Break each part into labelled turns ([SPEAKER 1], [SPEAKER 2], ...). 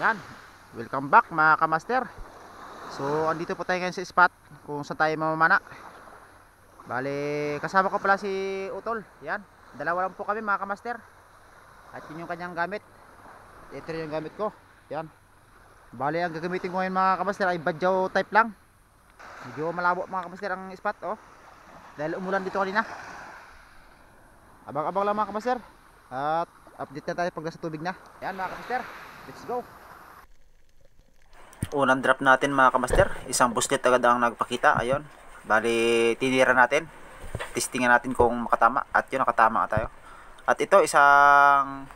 [SPEAKER 1] Yan, welcome back mga kamaster. So andito po tayo ngayon sa spot kung saan tayo mamamana. Bale, kasama ko pala si Utol. Yan, dalawa lang po kami mga kamaster. At yun yung kanyang gamit. Ito rin yung gamit ko. Yan. Bale, ang gagamitin ko ngayon mga kamaster ay badyaw type lang. Medyo malabo mga kamaster ang spot, oh. Dahil umulan dito kanina. Abang-abang lang mga kamaster. At update na tayo pag nasa tubig na. Yan mga kamaster, let's go. Unang drop natin mga kamaster, isang buslet agad ang nagpakita. Ayun, bali tinira natin, testingan natin kung makatama. At yun, nakatama tayo. At ito isang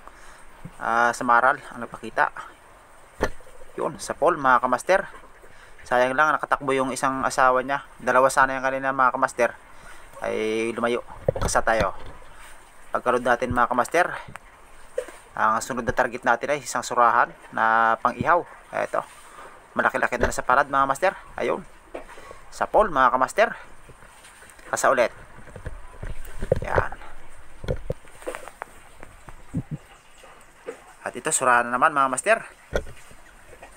[SPEAKER 1] samaral ang nagpakita. Yun, sa pole mga kamaster. Sayang lang nakatakbo yung isang asawa niya. Dalawa sana yung kanina mga kamaster, ay lumayo. Kasa tayo. Pagkarod natin mga kamaster, ang sunod na target natin ay isang surahan na pang ihaw. Ito, malaki-laki na sa palad mga master. Ayun, sa pole mga kamaster. Kasa ulit. Yan. At ito surahan na naman mga master.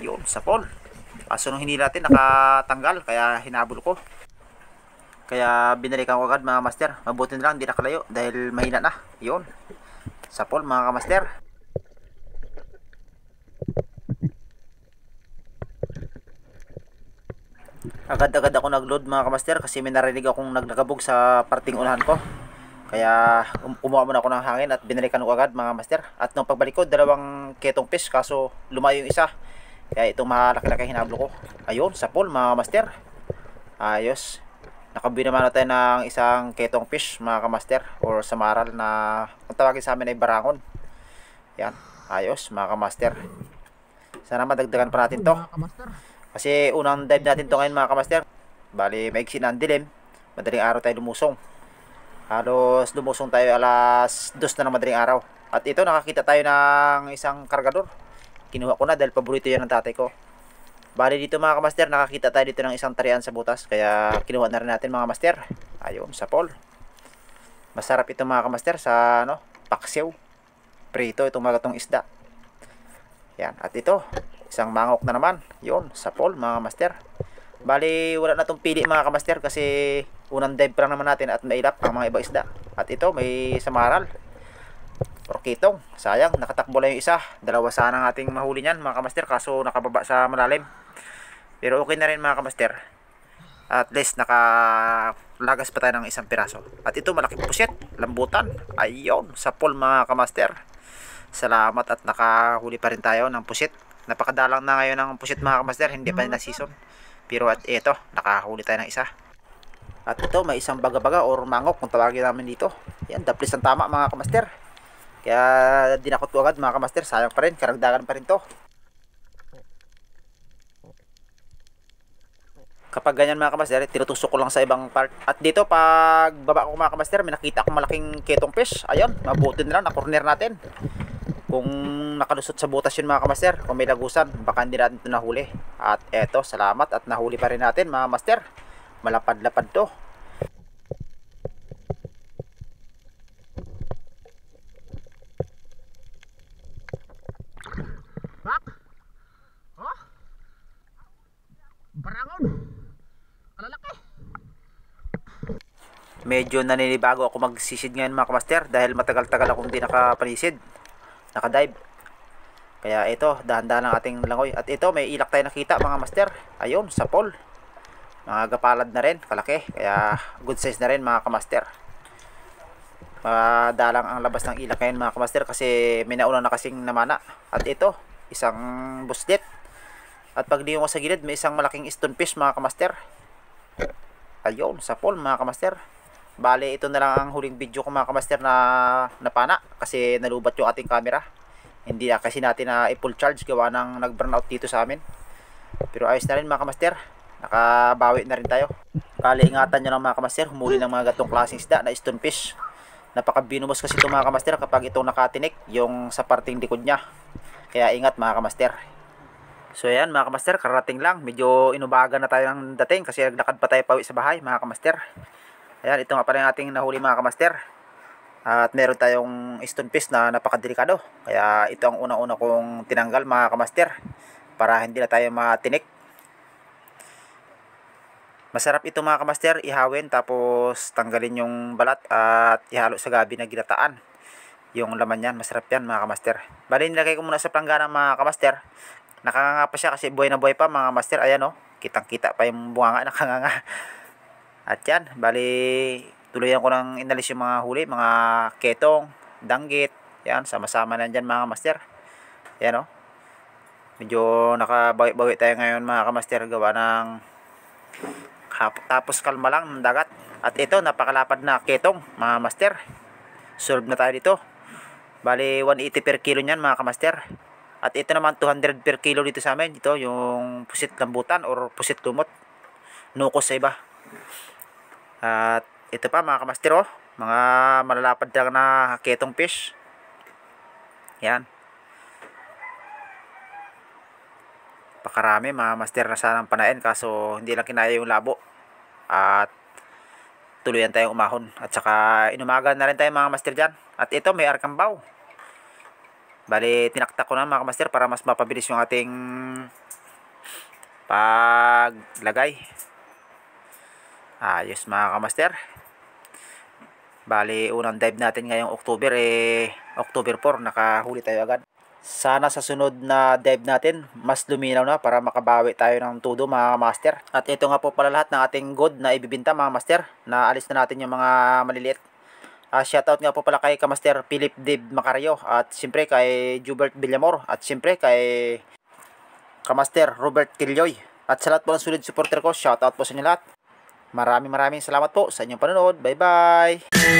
[SPEAKER 1] Yun, sa pole. Kaso nung hinila natin nakatanggal, kaya hinabol ko. Kaya binalikan ko agad mga master. Mabuti na lang hindi nakalayo dahil mahina na. Yun, sa pole mga kamaster. Agad-agad ako nag-load mga kamaster kasi may narinig akong nagnagabog sa parting unahan ko. Kaya kumuha muna ako ng hangin at binalikan ko agad mga master. At nung pagbalik ko, dalawang ketong fish kaso lumayo yung isa. Kaya itong malaki-laki hinablo ko. Ayun, sa pool mga master. Ayos. Nakabili naman tayo ng isang ketong fish mga kamaster or samaral na kung tawagin sa amin ay barangon. Yan, ayos mga kamaster. Sana madagdagan pa natin to. Kasi unang dive natin to ngayon mga kamaster. Bali, maigsi na ang dilim. Madaling araw tayo lumusong. Halos lumusong tayo alas 2 na ng madaling araw. At ito, nakakita tayo ng isang kargador. Kinuha ko na dahil paborito yan ng tatay ko. Bali dito mga kamaster, nakakita tayo dito ng isang tarian sa butas. Kaya kinuha na rin natin mga kamaster. Ayun, sa pole. Masarap ito mga kamaster sa paksiw. Prito itong mga gatong isda. Yan, at ito isang mangok na naman. Yun, sa pole mga master. Bali, wala na itong pili mga kamaster kasi unang dive pa lang naman natin at mailap ang mga ibang isda. At ito, may samaral. Porkitong. Sayang, nakatakbo lang yung isa. Dalawa sana ang ating mahuli niyan mga kamaster kaso nakababa sa malalim. Pero okay na rin mga kamaster. At least nakalagas pa tayo ng isang piraso. At ito, malaking pusit. Lambutan. Ayun, sa pole mga kamaster. Salamat at nakahuli pa rin tayo ng pusit. Napakadalang na ngayon ng pusit mga kamaster, hindi pa rin na season. Pero at ito, nakahuli tayo ng isa. At ito, may isang baga-baga or mangok kung tawagin namin dito. Yan, daplis ang tama mga kamaster. Kaya dinakot ko agad mga kamaster, sayang pa rin, karagdagan pa rin to. Kapag ganyan mga kamaster, tinutusok ko lang sa ibang part. At dito, pag baba ko mga kamaster, may nakita akong malaking ketong fish. Ayun, mabuti na lang, na-corner natin. Kung nakalusot sa butas yun mga kamaster, kung may lagusan, baka hindi natin ito nahuli. At eto, salamat at nahuli pa rin natin mga master. Malapad-lapad to. Bak! Oh! Barangon! Kalalaki! Medyo naninibago ako magsisid ngayon mga kamaster dahil matagal-tagal akong hindi nakapanisid. Nakadive. Kaya ito, dahan-dahan ang ating langoy. At ito, may ilak tayo nakita mga master. Ayun, sa pole. Mga gapalad na rin, kalaki. Kaya good size na rin mga kamaster. Madalang ang labas ng ilak ngayon mga kamaster kasi may nauna na kasing namana. At ito, isang buslet. At pag diyo ko sa gilid, may isang malaking stonefish mga kamaster. Ayun, sa pole mga kamaster. Bale, ito na lang ang huling video ko mga kamaster na napana kasi nalubat yung ating camera. Hindi na kasi natin na i-full charge gawa ng nag-burnout dito sa amin. Pero ayos na rin mga kamaster. Nakabawi na rin tayo. Kali ingatan nyo lang mga kamaster, humuli ng mga gatong klaseng isda na stonefish. Napaka-binumos kasi ito mga kamaster kapag itong nakatinik yung sa parting likod niya. Kaya ingat mga kamaster. So ayan mga kamaster, karating lang. Medyo inubagan na tayo ng dating kasi naglakad pa tayo pauwi sa bahay mga kamaster. Ayan, ito nga pala yung ating nahuli mga kamaster. At meron tayong stonefish na napakadelikado. Kaya ito ang unang-una kong tinanggal mga kamaster. para hindi na tayo matinik. Masarap ito mga kamaster, ihawin tapos tanggalin yung balat at ihalo sa gabi na ginataan. Yung laman yan, masarap yan mga kamaster. Bali nilagay ko muna sa planggana mga kamaster. Nakanganga pa siya kasi buhay na buhay pa mga master. Ayan o, kitang kita pa yung bunganga nakanganga. At yan, bali tuluyan ko nang inalis yung mga huli, mga ketong, danggit. Yan, sama-sama na dyan mga master. Ayan o, medyo nakabawi-bawi tayo ngayon mga kamaster. Gawa ng tapos kalma lang ng dagat. At ito, napakalapad na ketong mga master. Solve na tayo dito. Bali 180 per kilo nyan mga kamaster. At ito naman 200 per kilo dito sa amin. Ito yung pusit lambutan or pusit lumot. Nukos sa iba. At ito pa mga kamaster oh. Mga malalapad lang na ketong fish. Yan. Pakarami mga master na sanang panain. Kaso hindi lang kinaya yung labo. At tuluyan tayong umahon. At saka inumaga na rin tayo mga master dyan. At ito may arkambaw. Bali, tinaktak ko na mga kamaster para mas mapabilis yung ating paglagay. Ayos mga kamaster. Bali, unang dive natin ngayong October, October 4, nakahuli tayo agad. Sana sa sunod na dive natin, mas luminaw na para makabawi tayo ng todo mga master. At ito nga po pala lahat ng ating good na ibibinta mga master. Naalis na natin yung mga maliliit. Shoutout nga po pala kay Kamaster Philip Dave Macario at siyempre kay Jubert Villamor at siyempre kay Kamaster Robert Killoy. At sa lahat po ng solid supporter ko, shoutout po sa inyo lahat. Maraming salamat po sa inyong panonood. Bye bye!